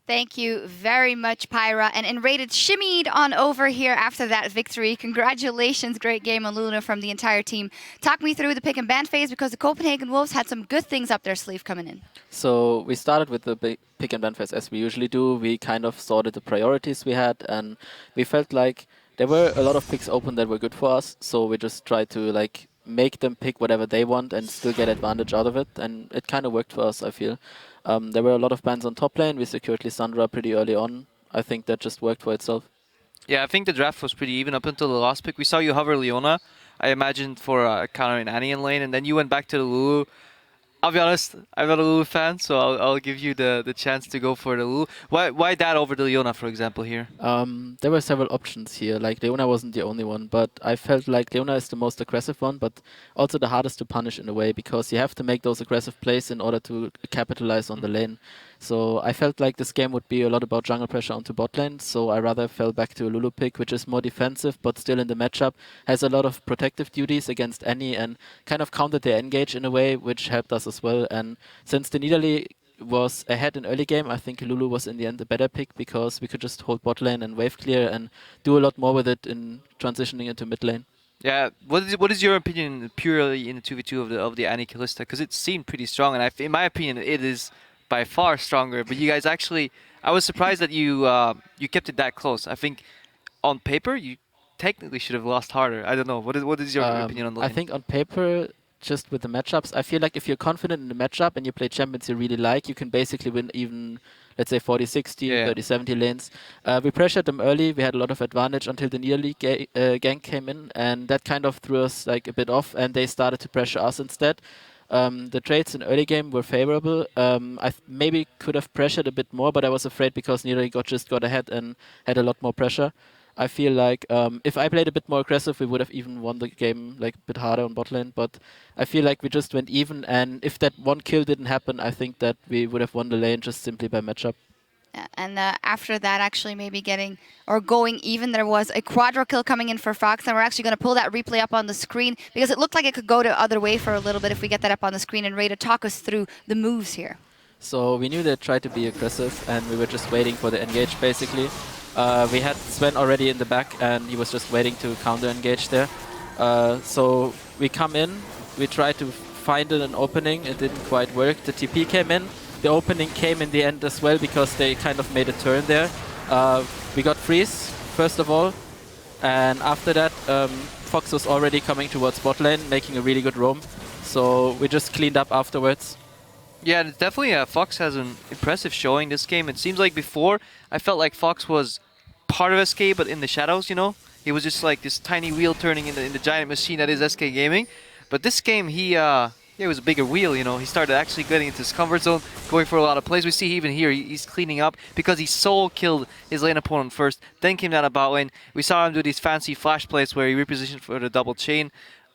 Thank you very much, Pyra. And Enrated shimmied on over here after that victory. Congratulations, great game on Luna from the entire team. Talk me through the pick and ban phase because the Copenhagen Wolves had some good things up their sleeve coming in. So we started with the big pick and ban phase as we usually do. We kind of sorted the priorities we had, and we felt like there were a lot of picks open that were good for us. So we just tried to like make them pick whatever they want and still get advantage out of it, and it kind of worked for us, I feel. There were a lot of bans on top lane. We secured Lissandra pretty early on. I think that just worked for itself. Yeah, I think the draft was pretty even up until the last pick. We saw you hover Leona, I imagined, for a counter in Annie in lane, and then you went back to the Lulu. I'll be honest, I'm not a Lulu fan, so I'll give you the chance to go for the Lulu. Why that over the Leona, for example, here? There were several options here. Like Leona wasn't the only one, but I felt like Leona is the most aggressive one, but also the hardest to punish in a way because you have to make those aggressive plays in order to capitalize on the lane. So I felt like this game would be a lot about jungle pressure onto bot lane, so I rather fell back to a Lulu pick, which is more defensive, but still in the matchup has a lot of protective duties against Annie and kind of countered their engage in a way, which helped us as well. And since the Nidalee was ahead in early game, I think Lulu was in the end a better pick because we could just hold bot lane and wave clear and do a lot more with it in transitioning into mid lane. Yeah, what is your opinion purely in the 2v2 of the Annie Kalista? Because it seemed pretty strong, and in my opinion, it is by far stronger. But you guys actually, I was surprised that you you kept it that close. I think on paper you technically should have lost harder. I don't know. What is your opinion on the lane? I think on paper, just with the matchups, I feel like if you're confident in the matchup and you play champions you really like, you can basically win even, let's say, 40-60, 30-70 lanes. We pressured them early. We had a lot of advantage until the Nidalee gank came in, and that kind of threw us like a bit off, and they started to pressure us instead. The trades in early game were favorable. I maybe could have pressured a bit more, but I was afraid because Nidalee just got ahead and had a lot more pressure. I feel like if I played a bit more aggressive, we would have even won the game like a bit harder on bot lane. But I feel like we just went even, and if that one kill didn't happen, I think that we would have won the lane just simply by matchup. Yeah, and after that, actually maybe getting or going even, there was a quadra kill coming in for Fox, and we're actually going to pull that replay up on the screen because it looked like it could go the other way for a little bit if we get that up on the screen. And Ray, to talk us through the moves here. So we knew they tried to be aggressive, and we were just waiting for the engage basically. We had Sven already in the back, and he was just waiting to counter engage there. So we come in, we try to find an opening, it didn't quite work. The TP came in, the opening came in the end as well because they kind of made a turn there. We got freeze, first of all, and after that Fox was already coming towards bot lane, making a really good roam. So we just cleaned up afterwards. Yeah, definitely Fox has an impressive showing this game. It seems like before, I felt like Fox was part of SK, but in the shadows, you know? He was just like this tiny wheel turning in the giant machine that is SK Gaming. But this game, he was a bigger wheel, you know? He started actually getting into his comfort zone, going for a lot of plays. We see even here, he's cleaning up because he solo killed his lane opponent first, then came down a bot lane. We saw him do these fancy flash plays where he repositioned for the double chain.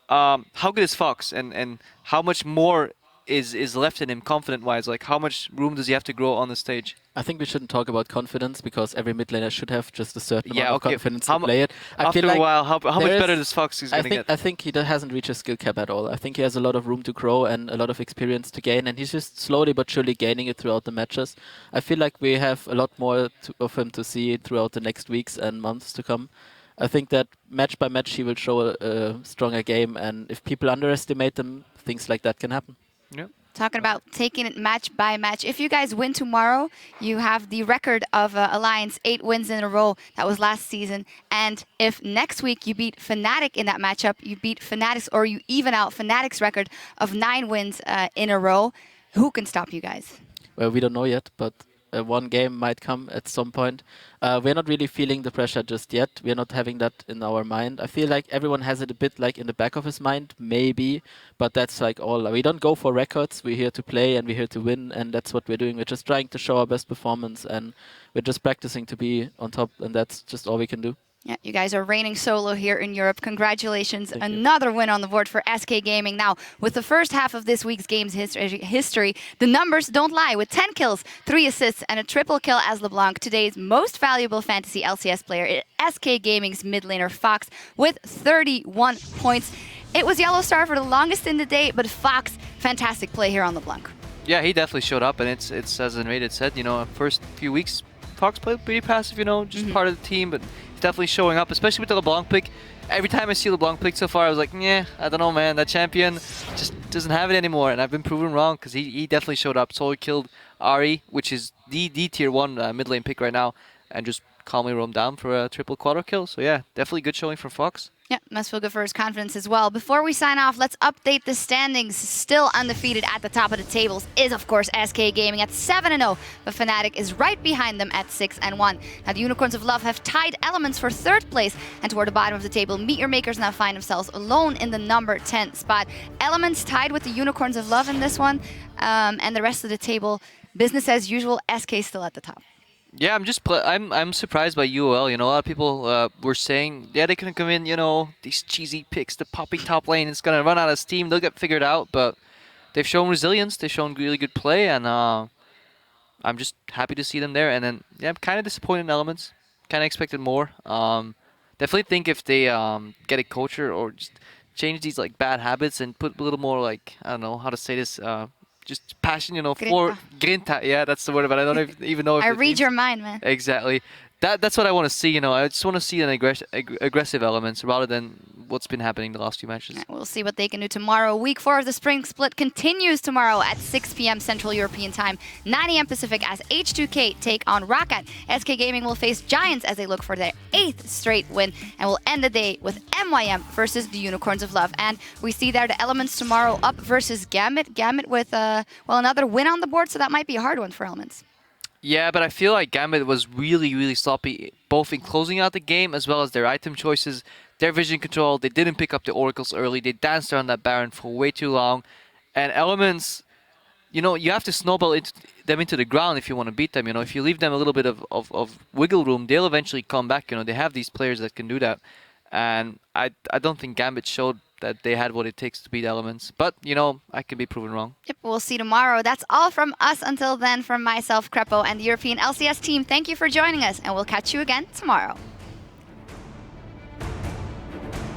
How good is Fox, and how much more is left in him confident-wise? Like, how much room does he have to grow on the stage? I think we shouldn't talk about confidence because every mid laner should have just a certain amount of confidence to play it. After a while, how much better does Fox is going to get? I think he hasn't reached his skill cap at all. I think he has a lot of room to grow and a lot of experience to gain, and he's just slowly but surely gaining it throughout the matches. I feel like we have a lot more of him to see throughout the next weeks and months to come. I think that match by match he will show a stronger game, and if people underestimate him, things like that can happen. Yeah. Talking about taking it match by match. If you guys win tomorrow, you have the record of Alliance, 8 wins in a row. That was last season. And if next week you beat Fnatic in that matchup, you beat Fnatic's, or you even out Fnatic's record of 9 wins in a row, who can stop you guys? Well, we don't know yet, but one game might come at some point. We're not really feeling the pressure just yet. We're not having that in our mind. I feel like everyone has it a bit like in the back of his mind, maybe, but that's like all. We don't go for records. We're here to play and we're here to win, and that's what we're doing. We're just trying to show our best performance, and we're just practicing to be on top, and that's just all we can do. Yeah, you guys are reigning solo here in Europe. Congratulations. Thank Another win on the board for SK Gaming. Now, with the first half of this week's game's history, the numbers don't lie. With 10 kills, 3 assists, and a triple kill as LeBlanc, today's most valuable fantasy LCS player is SK Gaming's mid laner Fox with 31 points. It was Yellow Star for the longest in the day, but Fox, fantastic play here on LeBlanc. Yeah, he definitely showed up, and it's as Enrated said, you know, first few weeks, Fox played pretty passive, you know, just part of the team, but he's definitely showing up, especially with the LeBlanc pick. Every time I see LeBlanc pick so far, I was like, yeah, I don't know, man, that champion just doesn't have it anymore, and I've been proven wrong because he definitely showed up. Solo killed Ari, which is the tier 1 mid lane pick right now, and just calmly roamed down for a triple quadro kill. So yeah, definitely good showing from Fox. Yeah, must feel good for his confidence as well. Before we sign off, let's update the standings. Still undefeated at the top of the tables is, of course, SK Gaming at 7-0, but Fnatic is right behind them at 6-1. Now, the Unicorns of Love have tied Elements for 3rd place, and toward the bottom of the table, Meteor Makers now find themselves alone in the number 10 spot. Elements tied with the Unicorns of Love in this one, and the rest of the table, business as usual, SK still at the top. Yeah, I'm surprised by UOL. You know, a lot of people were saying, yeah, they couldn't come in. You know, these cheesy picks, the popping top lane, it's gonna run out of steam. They'll get figured out, but they've shown resilience. They've shown really good play, and I'm just happy to see them there. And then, yeah, I'm kind of disappointed in Elements. Kind of expected more. Definitely think if they get a culture or just change these like bad habits and put a little more like, I don't know how to say this. Just passion, you know, for Grinta. Yeah, that's the word, but I don't even know if I it read means. your mind, man. Exactly. That's what I want to see, you know. I just want to see an aggressive elements rather than what's been happening the last few matches. Yeah, we'll see what they can do tomorrow. Week 4 of the Spring Split continues tomorrow at 6 p.m. Central European Time, 9 a.m. Pacific, as H2K take on Rocket. SK Gaming will face Giants as they look for their 8th straight win, and will end the day with MYM versus the Unicorns of Love. And we see there the Elements tomorrow up versus Gambit. Gambit with, well, another win on the board, so that might be a hard one for Elements. Yeah, but I feel like Gambit was really, really sloppy, both in closing out the game as well as their item choices, their vision control. They didn't pick up the oracles early. They danced around that Baron for way too long. And Elements, you know, you have to snowball them into the ground if you want to beat them. You know, if you leave them a little bit of wiggle room, they'll eventually come back. You know, they have these players that can do that. And I don't think Gambit showed that they had what it takes to beat Elements. But, you know, I can be proven wrong. Yep, we'll see tomorrow. That's all from us until then. From myself, Crepo, and the European LCS team, thank you for joining us, and we'll catch you again tomorrow.